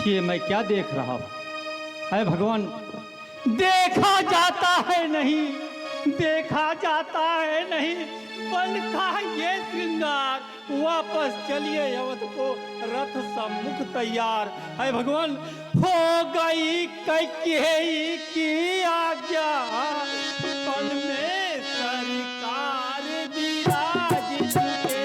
ये मैं क्या देख रहा हूँ? है भगवान, देखा जाता है नहीं, देखा जाता है नहीं, बन का ये श्रृंगार। वापस चलिए अवध को, रथ सम्मुख तैयार। है भगवान, हो गई कैकेयी की आज्ञा, पल में सरकार विराज चुके।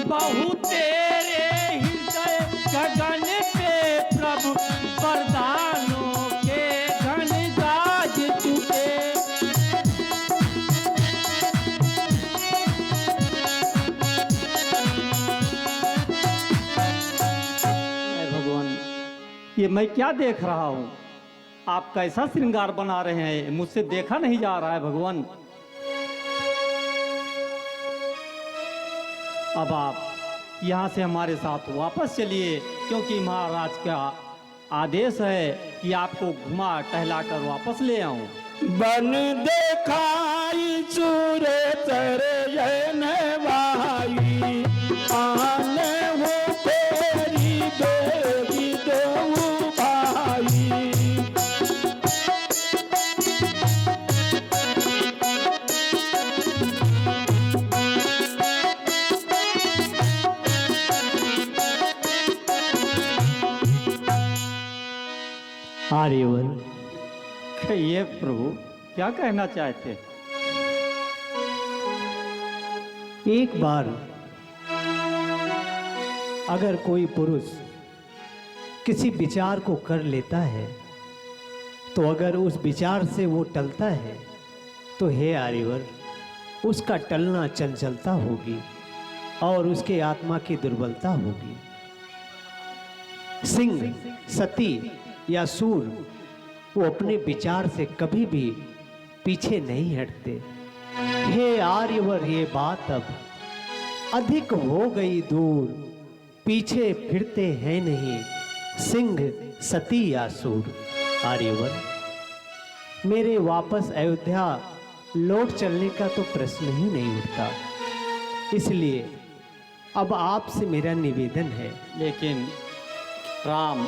बहु तेरे हृदय गगन पे प्रभु, वरदानों के घन गाज चुके। भगवान, ये मैं क्या देख रहा हूँ? आप कैसा श्रृंगार बना रहे हैं, मुझसे देखा नहीं जा रहा है भगवान। अब आप यहाँ से हमारे साथ वापस चलिए, क्योंकि महाराज का आदेश है कि आपको घुमा टहला कर वापस ले आऊं। बन देखाई चूरे चरे भाई, आने हो तेरी देवी दो भाई। आर्यवर, कहिए प्रभु, क्या कहना चाहते? एक बार अगर कोई पुरुष किसी विचार को कर लेता है, तो अगर उस विचार से वो टलता है, तो हे आर्यवर, उसका टलना चंचलता होगी और उसके आत्मा की दुर्बलता होगी। सिंह, सती या सूर, वो अपने विचार से कभी भी पीछे नहीं हटते। हे आर्यवर, ये बात अब अधिक हो गई दूर, पीछे फिरते हैं नहीं सिंह, सती या सूर। आर्यवर, मेरे वापस अयोध्या लौट चलने का तो प्रश्न ही नहीं उठता, इसलिए अब आपसे मेरा निवेदन है। लेकिन राम,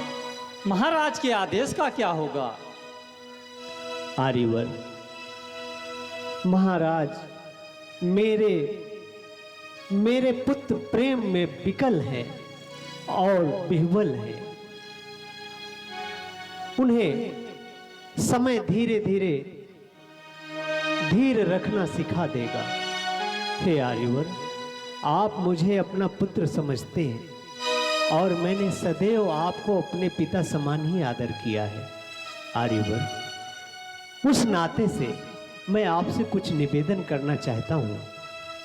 महाराज के आदेश का क्या होगा? आर्यवर, महाराज मेरे पुत्र प्रेम में विकल हैं और विह्वल हैं। उन्हें समय धीरे धीरे धीर रखना सिखा देगा। हे आर्यवर, आप मुझे अपना पुत्र समझते हैं और मैंने सदैव आपको अपने पिता समान ही आदर किया है। आर्यवर, उस नाते से मैं आपसे कुछ निवेदन करना चाहता हूँ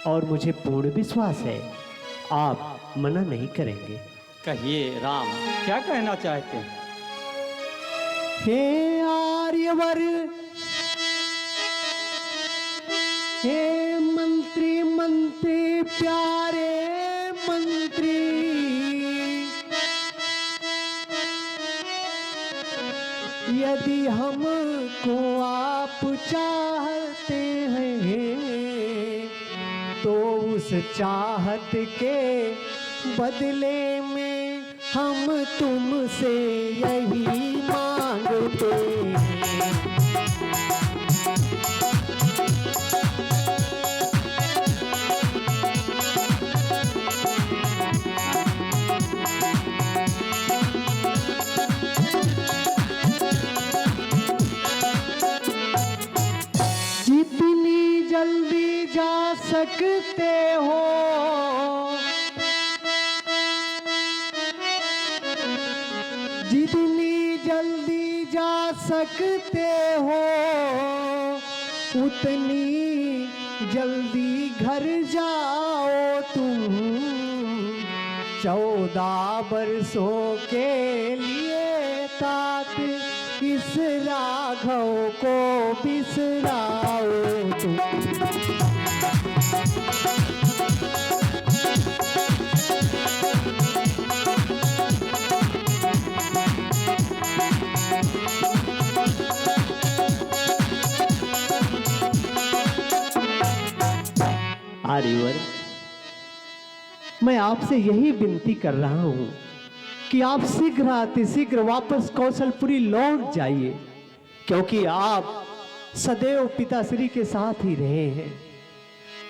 और मुझे पूर्ण विश्वास है आप मना नहीं करेंगे। कहिए राम, क्या कहना चाहते हैं? हे आर्यवर, हे मंत्री मंत्री प्यारे मंत्री, यदि हमको आप चाहते हैं, तो उस चाहत के बदले में हम तुमसे यही मांगते हैं। जितनी जल्दी जा सकते हो, जितनी जल्दी जा सकते हो, उतनी जल्दी घर जाओ तुम। 14 बरसों के लिए तात इस राघव को बिसराओ तुम। आर्यवर, मैं आपसे यही विनती कर रहा हूं कि आप शीघ्र अतिशीघ्र वापस कौशलपुरी लौट जाइए, क्योंकि आप सदैव पिताश्री के साथ ही रहे हैं।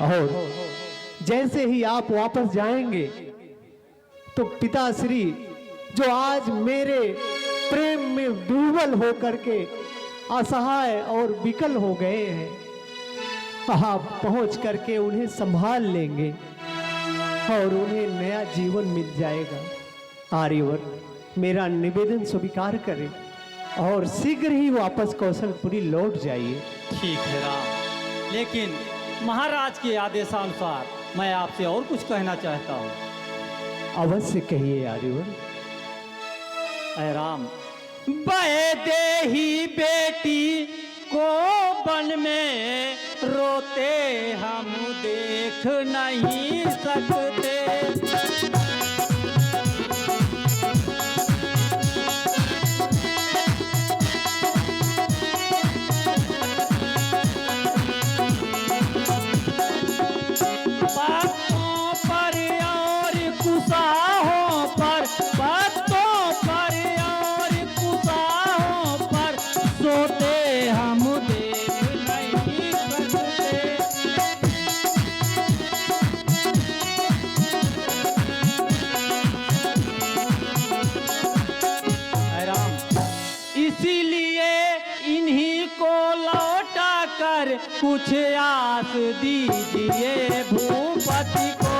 और जैसे ही आप वापस जाएंगे तो पिताश्री जो आज मेरे प्रेम में दुर्बल होकर के असहाय और विकल हो गए हैं, आप पहुंच करके उन्हें संभाल लेंगे और उन्हें नया जीवन मिल जाएगा। आर्यवर, मेरा निवेदन स्वीकार करें और शीघ्र ही वापस कौशलपुरी लौट जाइए। ठीक है राम, लेकिन महाराज के आदेशानुसार मैं आपसे और कुछ कहना चाहता हूँ। अवश्य कहिए आर्यवर। ऐ राम, वैदेही बेटी को वन में रोते हम देख नहीं सकते। पत्तों पर और कुसाहों पर, पत्तों पर और कुसाहों पर सोते हम देख नहीं सकते। ऐ राम, इसीलिए इन्हीं को लौटा कर कुछ आस दीजिए भूपति को।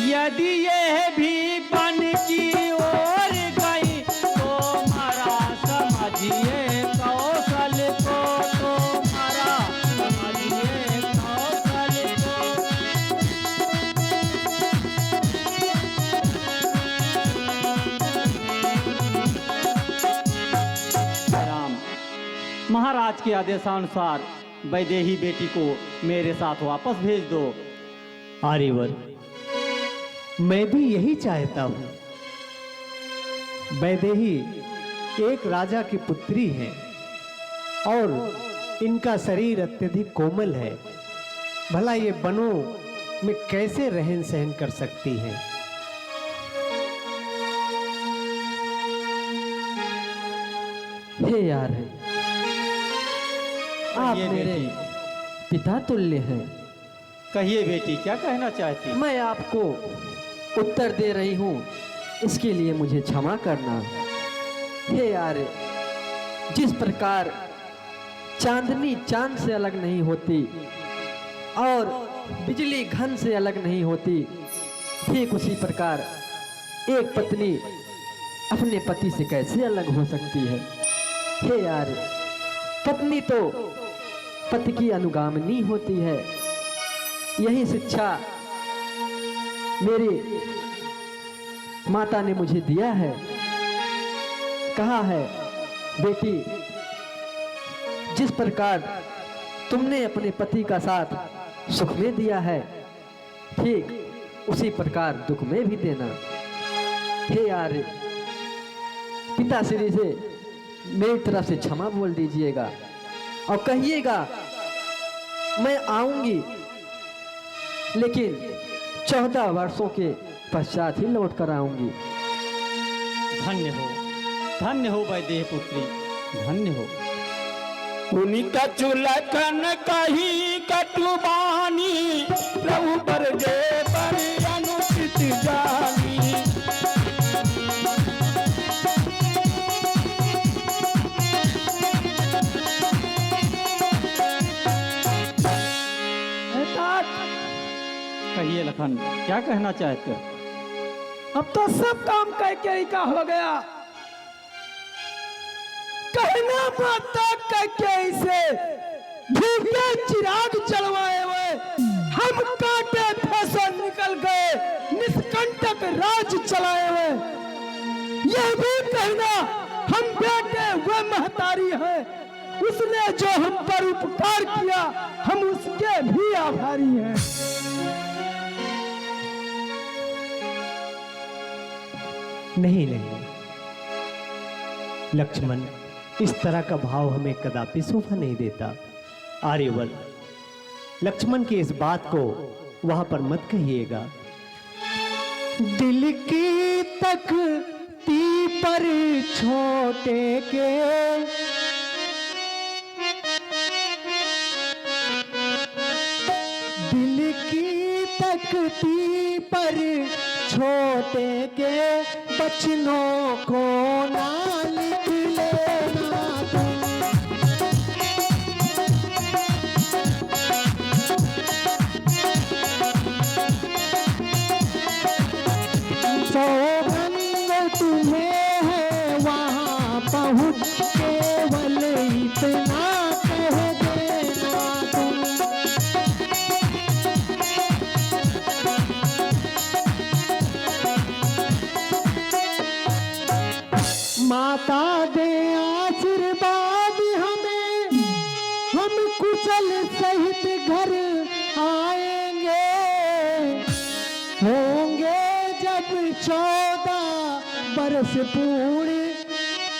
यदि यह भी बन की ओर गई तो मारा समझिए कौशल को, तो मारा समझिए कौशल को। राम, महाराज के आदेशानुसार वैदेही बेटी को मेरे साथ वापस भेज दो। आर्यवर, मैं भी यही चाहता हूं। वैदेही एक राजा की पुत्री है और इनका शरीर अत्यधिक कोमल है। भला ये वनों में कैसे रहन सहन कर सकती हैं? हे यार, आप कहिए मेरे बेटी। पिता तुल्य हैं। कहिए बेटी, क्या कहना चाहती? मैं आपको उत्तर दे रही हूँ, इसके लिए मुझे क्षमा करना। हे यार, जिस प्रकार चांदनी चांद से अलग नहीं होती और बिजली घन से अलग नहीं होती, ठीक उसी प्रकार एक पत्नी अपने पति से कैसे अलग हो सकती है। हे यार, पत्नी तो पति की अनुगामिनी होती है। यही शिक्षा मेरी माता ने मुझे दिया है। कहा है, बेटी, जिस प्रकार तुमने अपने पति का साथ सुख में दिया है, ठीक उसी प्रकार दुख में भी देना। हे यार, पिताश्री से मेरी तरफ से क्षमा बोल दीजिएगा और कहिएगा मैं आऊंगी, लेकिन 14 वर्षों के पश्चात ही लौट कर आऊंगी। धन्य हो वैदेही पुत्री, धन्य हो। पुनित चुलकन कही कटुबानी, प्रभु पर जय पर अनुचित जानी। कहिए लखन, क्या कहना चाहते हो? अब तो सब काम कैकेयी का हो गया। कहना पड़ता कैकेयी से भूखे चिराग जलवाए हुए हम कांटे फंसे निकल गए, निष्कंटक राज चलाए हुए। यह भी कहना हम बेटे व महतारी हैं, उसने जो हम पर उपकार किया हम उसके भी आभारी हैं। नहीं नहीं, लक्ष्मण, इस तरह का भाव हमें कदापि शोभा नहीं देता। आर्यवर, लक्ष्मण की इस बात को वहां पर मत कहिएगा। दिल की तख्ती पर छोटे के दिल की तख्ती पर छोटे के बचनों को ना लिख लेना तुम। सौगंध तुम्हें है वहां पहुंच केवल इतना कह देना तुम। माता दे आशीर्वाद हमें, हम कुशल सहित घर आएंगे। होंगे जब 14 बरस पूर्ण,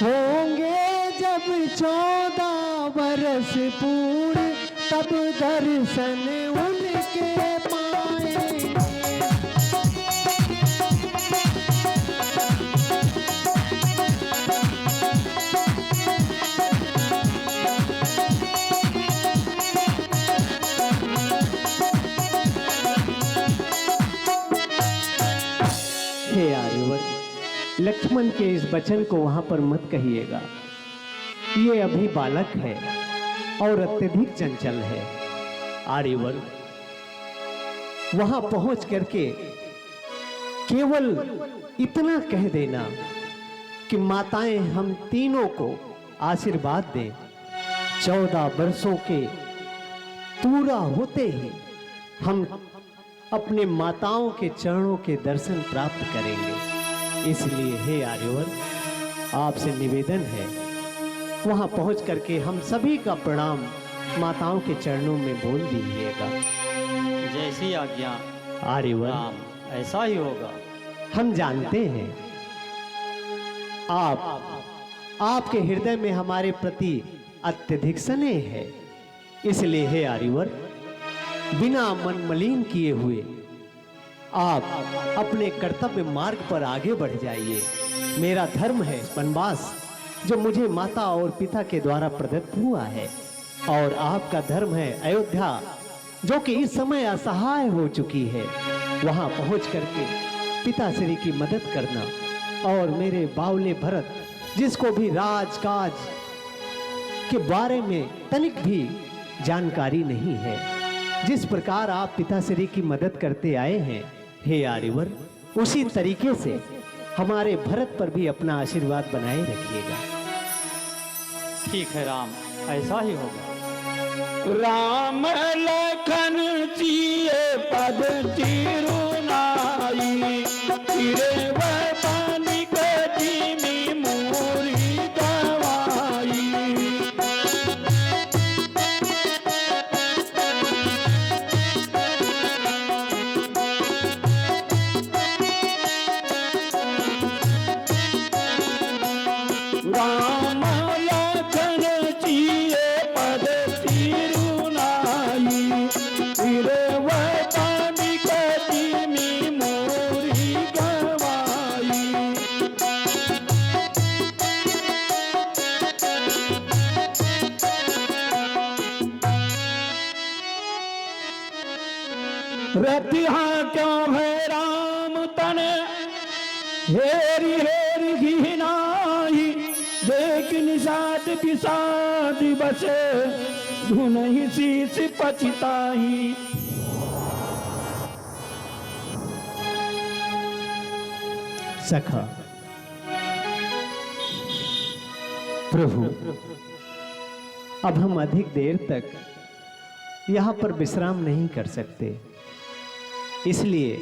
होंगे जब 14 बरस पूर्ण, तब दर्शन उनके पाएंगे। हे आर्यवर, लक्ष्मण के इस वचन को वहां पर मत कहिएगा। ये अभी बालक है और अत्यधिक चंचल है। आर्यवर, वहां पहुंच करके केवल इतना कह देना कि माताएं हम तीनों को आशीर्वाद दें। 14 वर्षों के पूरा होते ही हम अपने माताओं के चरणों के दर्शन प्राप्त करेंगे। इसलिए हे आर्यवर, आपसे निवेदन है, वहां पहुंच करके हम सभी का प्रणाम माताओं के चरणों में बोल दीजिएगा। जैसी आज्ञा आर्यवर, राम, ऐसा ही होगा। हम जानते हैं आपके हृदय में हमारे प्रति अत्यधिक स्नेह है। इसलिए हे आर्यवर, बिना मन मलिन किए हुए आप अपने कर्तव्य मार्ग पर आगे बढ़ जाइए। मेरा धर्म है वनवास, जो मुझे माता और पिता के द्वारा प्रदत्त हुआ है, और आपका धर्म है अयोध्या, जो कि इस समय असहाय हो चुकी है। वहां पहुंच करके पिताश्री की मदद करना, और मेरे बावले भरत, जिसको भी राजकाज के बारे में तनिक भी जानकारी नहीं है, जिस प्रकार आप पिताश्री की मदद करते आए हैं, हे आर्यवर, उसी तरीके से हमारे भरत पर भी अपना आशीर्वाद बनाए रखिएगा। ठीक है राम, ऐसा ही होगा। राम लखन जिए पद चिरुनाई, फिरे वह पानी को जिमी मोरी गवाई। राम लखन जिए पद चिरुनाई, फिरे वह पानी को जिमी मोरी गवाई। रतिहा क्यों है राम तन, हेरी हेरी घिनाई। देख निषाद विषाद बसे, धुनहि शीस पछताई। सखा, प्रभु, अब हम अधिक देर तक यहाँ पर विश्राम नहीं कर सकते, इसलिए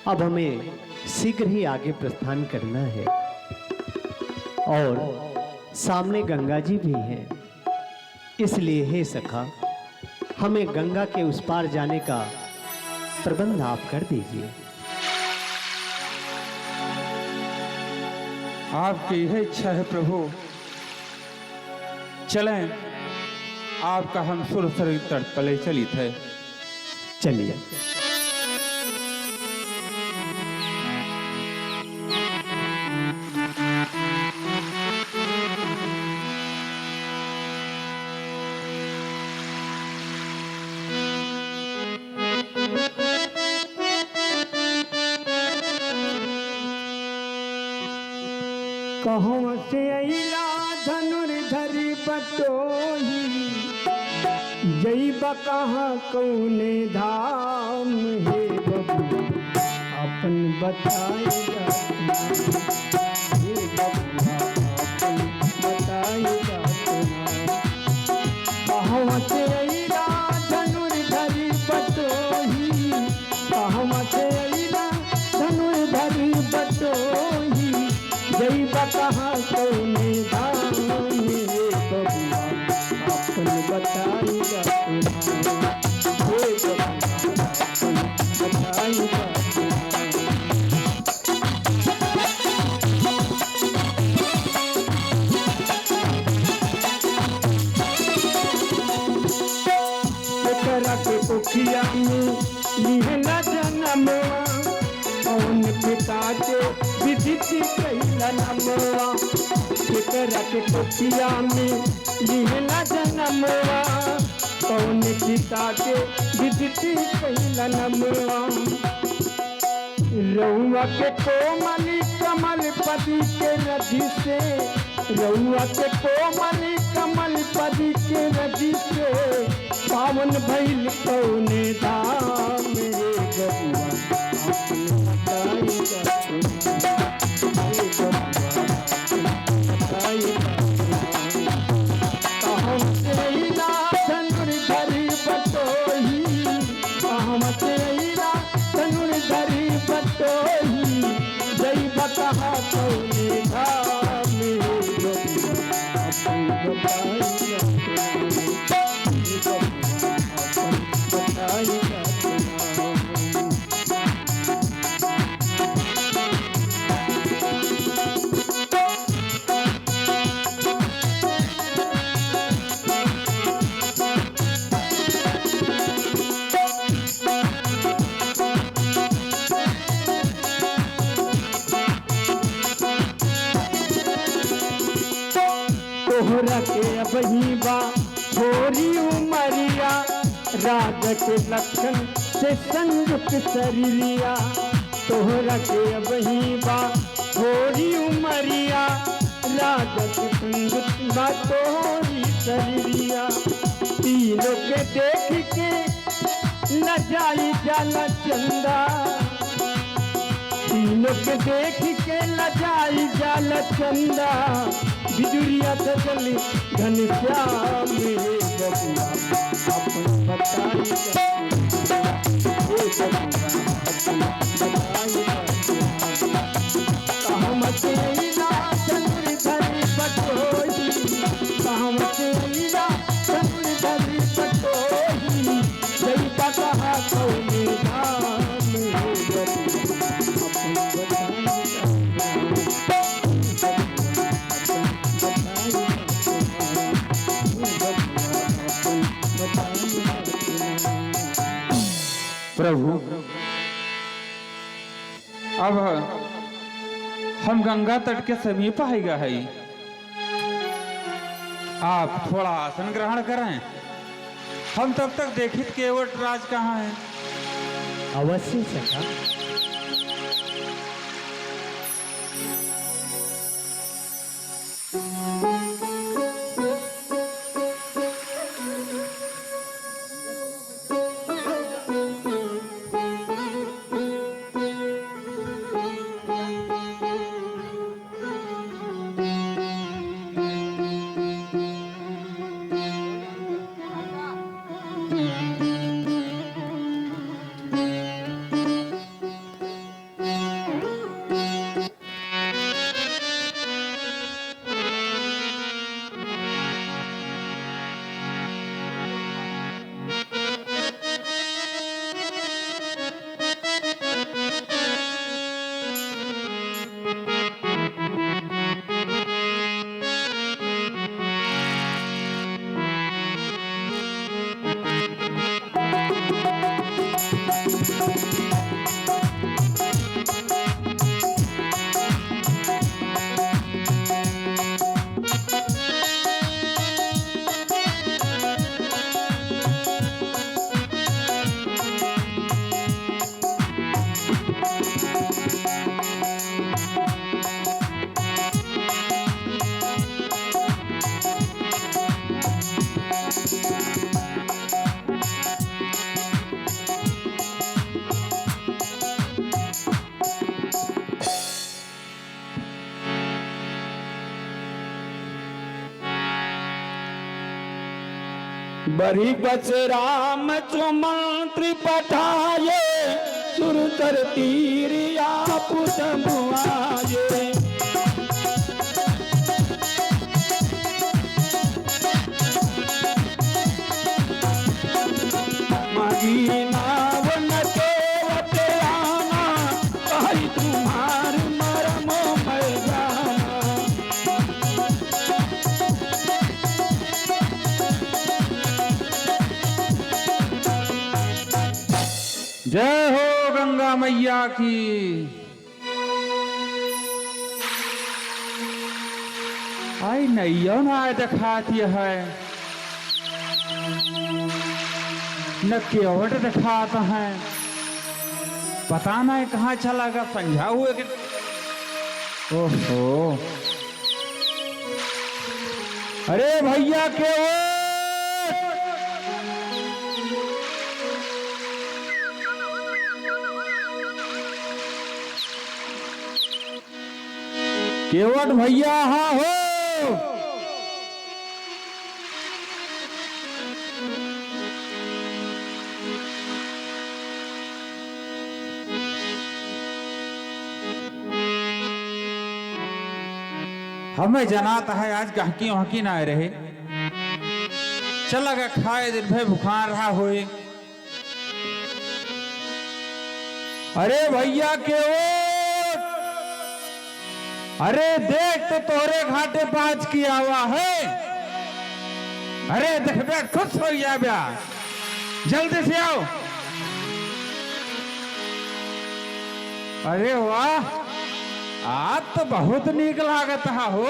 अब हमें शीघ्र ही आगे प्रस्थान करना है। और सामने गंगा जी भी हैं, इसलिए हे सखा, हमें गंगा के उस पार जाने का प्रबंध आप कर दीजिए। आपकी यह इच्छा है प्रभु, चलें आपका हम सुरसर तट तले चलित है। चलिए। कहूँ से अइला धनुर्धरि बटोही, जइब कहाँ कौने धाम हे बबू अपन बताएगा हे बबुआ अपन बताएगा। कहूँ से अइला धनुर्धरि बटोही, कहूँ से अइला धनुर्धरि बटोही, जइब कहाँ कौने धाम हे बबुआ अपन बताएगा हे बबुआ अपन बताएगा। एकरा के पोखिया में लिहला जनमवा, कौन पिता के विदित कैला नमवा। एकरा के पोखिया में लिहला जनमवा, कौन पिता के विदित कैला नमवा। रउआ के कोमली कमल पति के रधि से, रउआ के कोमली कमल पति के रधि से, पावन भइल कौने धाम रे बबुआ अपन बताएगा हे बबुआ अपन बताएगा। कहूँ से अइला धनुर्धरि बटोही, कहूँ से अइला धनुर्धरि बटोही, जइब कहाँ कौने धाम हे बबुआ अपन बताएगा हे बबुआ अपन बताएगा। तोहरा के अबही बा थोरी उमरिया, राज के लक्षण से संयुक्त शरीरिया। तोहरा के अबही बा थोरी उमरिया, राज के संयुक्त बा तोहरी शरीरिया। तीनों के देख के लजाई जाला चंदा, तीनों के देख के लजाई जाला चंदा। बिजुरिया से चली घनश्याम हे बबुआ अपन बताएगा हे बबुआ अपन बताएगा। कहूँ से अइला धनुर्धरि बटोही, कहूँ से अइला धनुर्धरि बटोही, जइब कहाँ कौने धाम हे बबुआ अपन बताएगा। प्रभु अब हम गंगा तट के समीप आएगा है, आप थोड़ा आसन ग्रहण करें, हम तब तक देखित केवट राज कहाँ है। अवश्य सखा। बरी बस राम मंत्री पठाए सुरतर तीरिया पुत मुआये मागी नाव न केवट आना कही तुम्हार मरमो मैं जाना जय हो गंगा मैया की। आई नैयो ना दिखाती है, न केवट दिखाता है, पता नहीं कहाँ चला गया, समझा हुए कि ओहो। अरे भैया केवट, केवट भैया हाँ हो। हमें जनाता है आज गहकी वहकी ना रहे, चला गया खाए दिन भर भुखार रहा होए। अरे भैया केवट, अरे देख तो तोरे घाटे पाँच की आवा है। अरे देख बे खुश हो गया ब्या, जल्दी से आओ। अरे वाह, आज तो बहुत नीक लागत हो।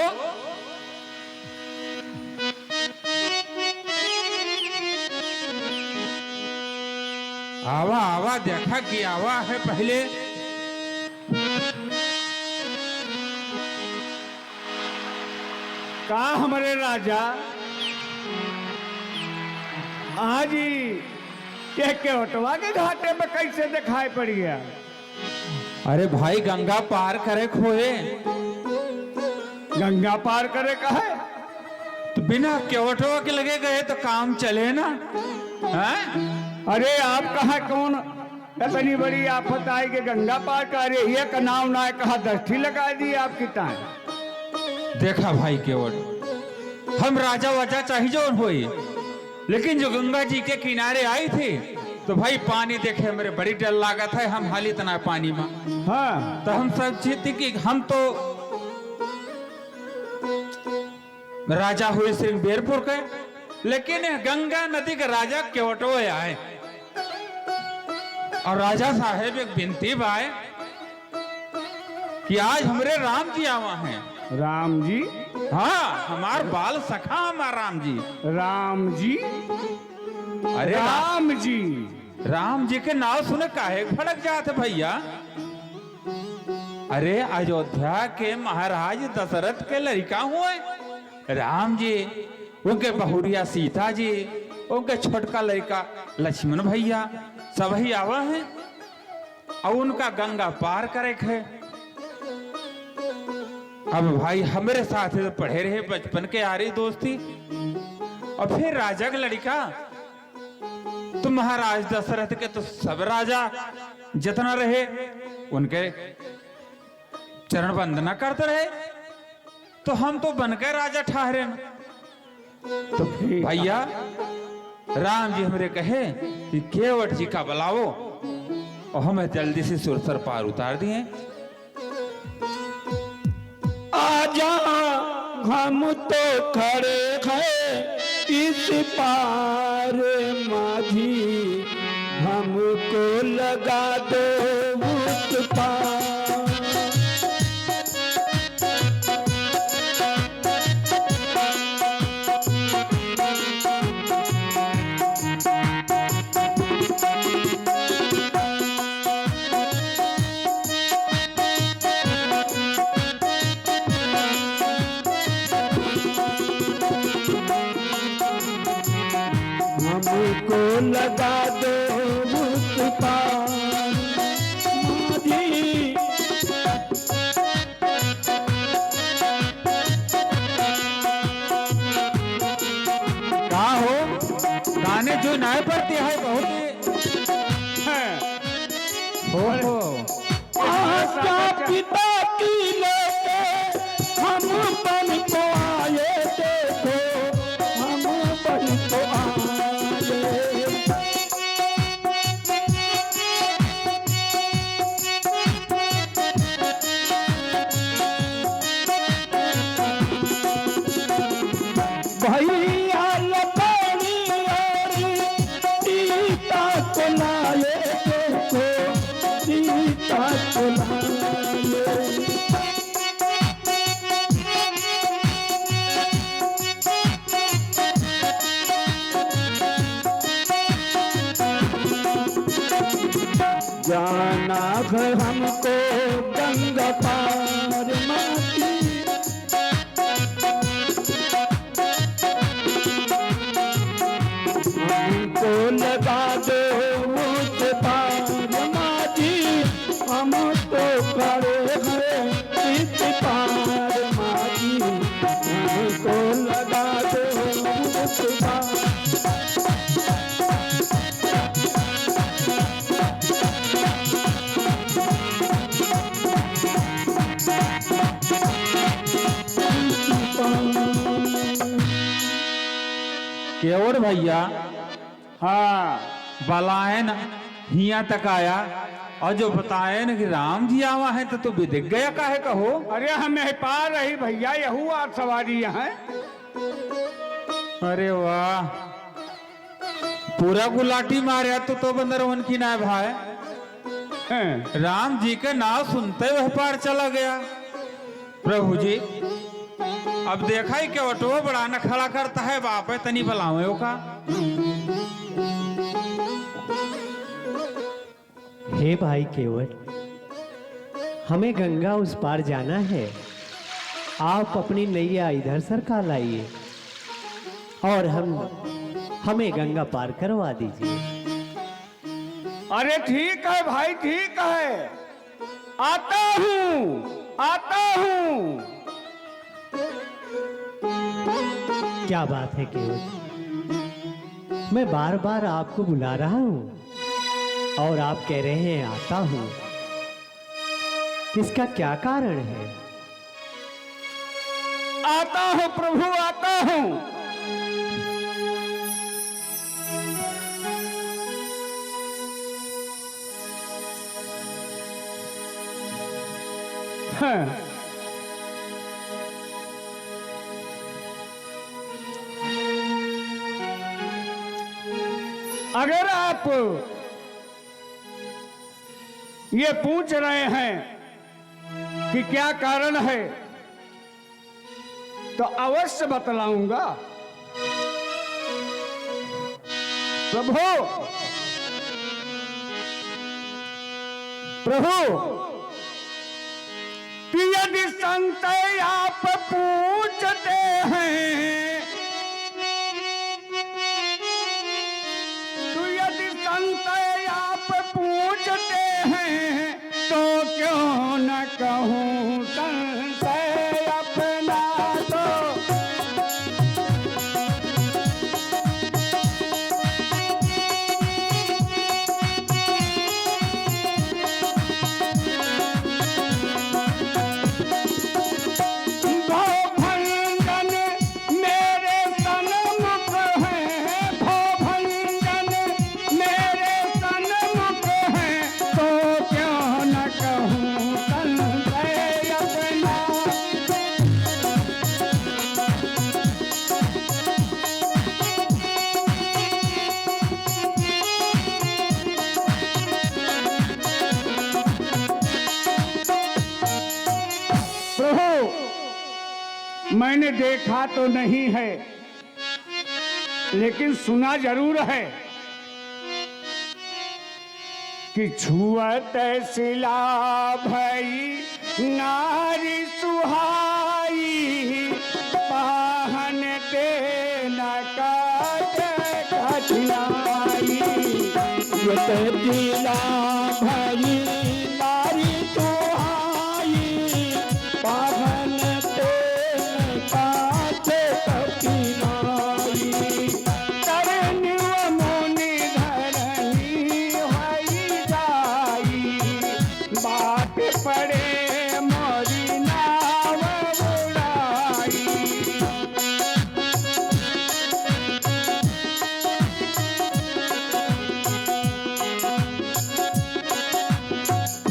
आवा आवा देखा कि आवा है पहले। का हमारे राजा आज के केवटवा के घाटे में कैसे दिखाई पड़ गया? अरे भाई गंगा पार करे खोए, गंगा पार करे का है तो बिना केवटवा के लगे गए तो काम चले ना हैं? अरे आप कहा कौन इतनी बड़ी आफत आई कि गंगा पार कर रही है, का नाम ना कहा दस्ती लगा दी आपकी टाइम। देखा भाई केवट, हम राजा वाजा चाहिए जो होई, लेकिन जो गंगा जी के किनारे आई थी तो भाई पानी देखे मेरे बड़ी डर लागत है। हम हाली तना पानी में हाँ तो हम सब चीज कि हम तो राजा हुए सिंह बेरपुर के, लेकिन गंगा नदी के राजा केवटो आए। और राजा साहेब एक विनती बाय कि आज हमारे राम जी आवा हैं। राम जी? हाँ, हमार बाल सखा हमार राम जी। राम जी? अरे राम जी, राम जी के नाम सुने काहे फड़क जाते भैया। अरे अयोध्या के महाराज दशरथ के लड़का हुए राम जी, उनके बहुरिया सीता जी, उनके छोटका लड़का लक्ष्मण भैया सब ही आवा है और उनका गंगा पार करे है। अब भाई हमारे साथ तो पढ़े रहे बचपन के यारी दोस्ती, और फिर राजा का लड़का तो महाराज दशरथ के तो सब राजा जितना रहे उनके चरण वंदना करते रहे, तो हम तो बनकर राजा ठहरे। तो भैया राम जी हमारे कहे कि केवट जी का बुलाओ और हमें जल्दी से सुरसर पार उतार दिए। आजा हम तो खड़े हैं इस पार माझी, हमको लगा दो उस पार। हमको लगा दो उस पार माझी। का हो सुनाई पड़ती है बहुत ही। हैं। हो आज्ञा पिता की लेके हम बन को आए, देखो हम बन को आए। भैया लपड़ी और सीता को लाए, देखो सीता को लाए। जाना घर हमको गंगा पार माटी, हमको लगा दो मुझ पार माटी, हम तो खड़े हैं इस पार माटी, हमको लगा दो मुझ पार। केवल भैया हाँ बलायन हिया तक आया और जो बताए न कि राम जी आवा है तो तू भी दिख गया काहे कहो। अरे हमें पार रही भैया, यहू आप सवारी है। अरे वाह, पूरा गुलाटी मारे तो बंदर उनकी ना भाई। हैं। राम जी के नाम सुनते वह पार चला गया। प्रभु जी अब देखा ही क्या ऑटो बड़ा न खड़ा करता है बाप है तनी बलावे का। हे भाई केवल, हमें गंगा उस पार जाना है। आप अपनी नैया इधर सरका लाइए और हमें गंगा पार करवा दीजिए। अरे ठीक है भाई, ठीक है, आता हूँ आता हूँ। क्या बात है केवल, मैं बार बार आपको बुला रहा हूँ और आप कह रहे हैं आता हूँ। इसका क्या कारण है? आता हूँ प्रभु, आता हूँ। हाँ। अगर आप ये पूछ रहे हैं कि क्या कारण है तो अवश्य बतलाऊंगा। प्रभु प्रभु कि यदि संत आप पूछते हैं, तो यदि संत आप पूछते हैं तो क्यों न कहूँ संशय अपना तो। भोभंजन मेरे सन्मुख हैं, भोभंजन मेरे सन्मुख हैं, तो क्यों न कहूँ संशय अपना। प्रभु मैंने देखा तो नहीं है, लेकिन सुना जरूर है कि छुअत शिला भई नारी सुहाई, पाहन ते न काट कठिनाई। छुअत शिला भई नारी सुहाई, पाहन ते न काट कठिनाई। तरन व मुन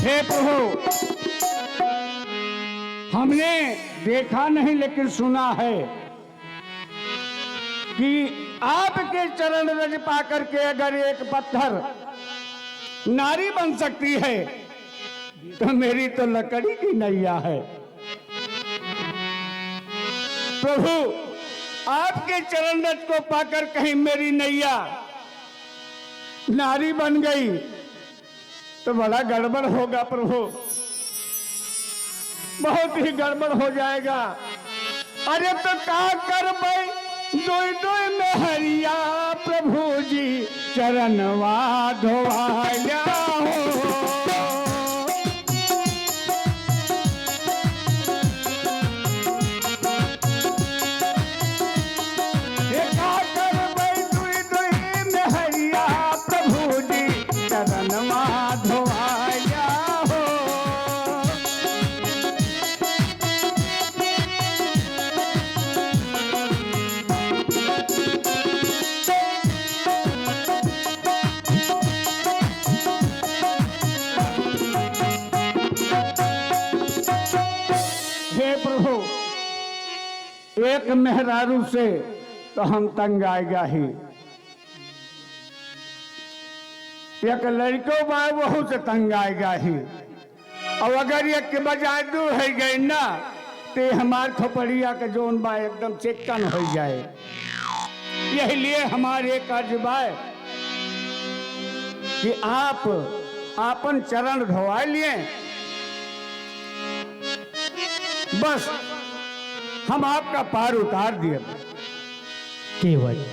हे प्रभु, हमने देखा नहीं लेकिन सुना है कि आपके चरण रज पा करके अगर एक पत्थर नारी बन सकती है तो मेरी तो लकड़ी की नैया है। प्रभु, आपके चरण रज को पाकर कहीं मेरी नैया नारी बन गई तो बड़ा गड़बड़ होगा प्रभु, बहुत ही गड़बड़ हो जाएगा। अरे तो का कर भाई दोई दोई में हरिया प्रभु जी चरणवा धोवाया हो। एक मेहरारू से तो हम तंग आएगा ही, एक लड़कों बाय वहू से तंग आएगा ही, और अगर एक के बजाय दू है गई ना तो हमार खोपड़िया के जोन बा एकदम चिकन हो जाए। यही लिए हमारे कार्य बाय कि आप आपन चरण धोवा लिए, बस हम आपका पार उतार दिए। केवल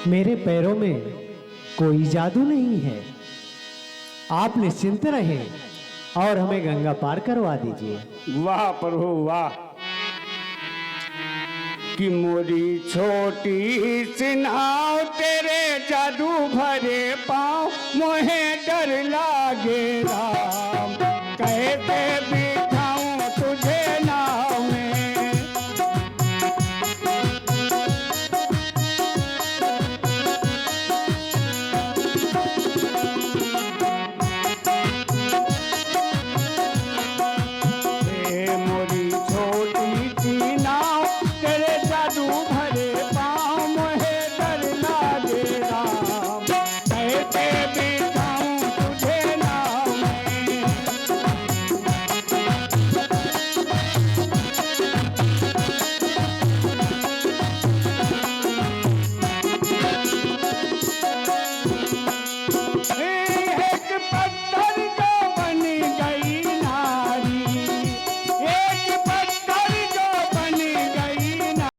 मेरे पैरों में कोई जादू नहीं है, आप निश्चिंत रहें और हमें गंगा पार करवा दीजिए। वाह प्रभु वाह, कि मोरी छोटी सी नाव तेरे जादू भरे पाँव मोहे डर लागेगा।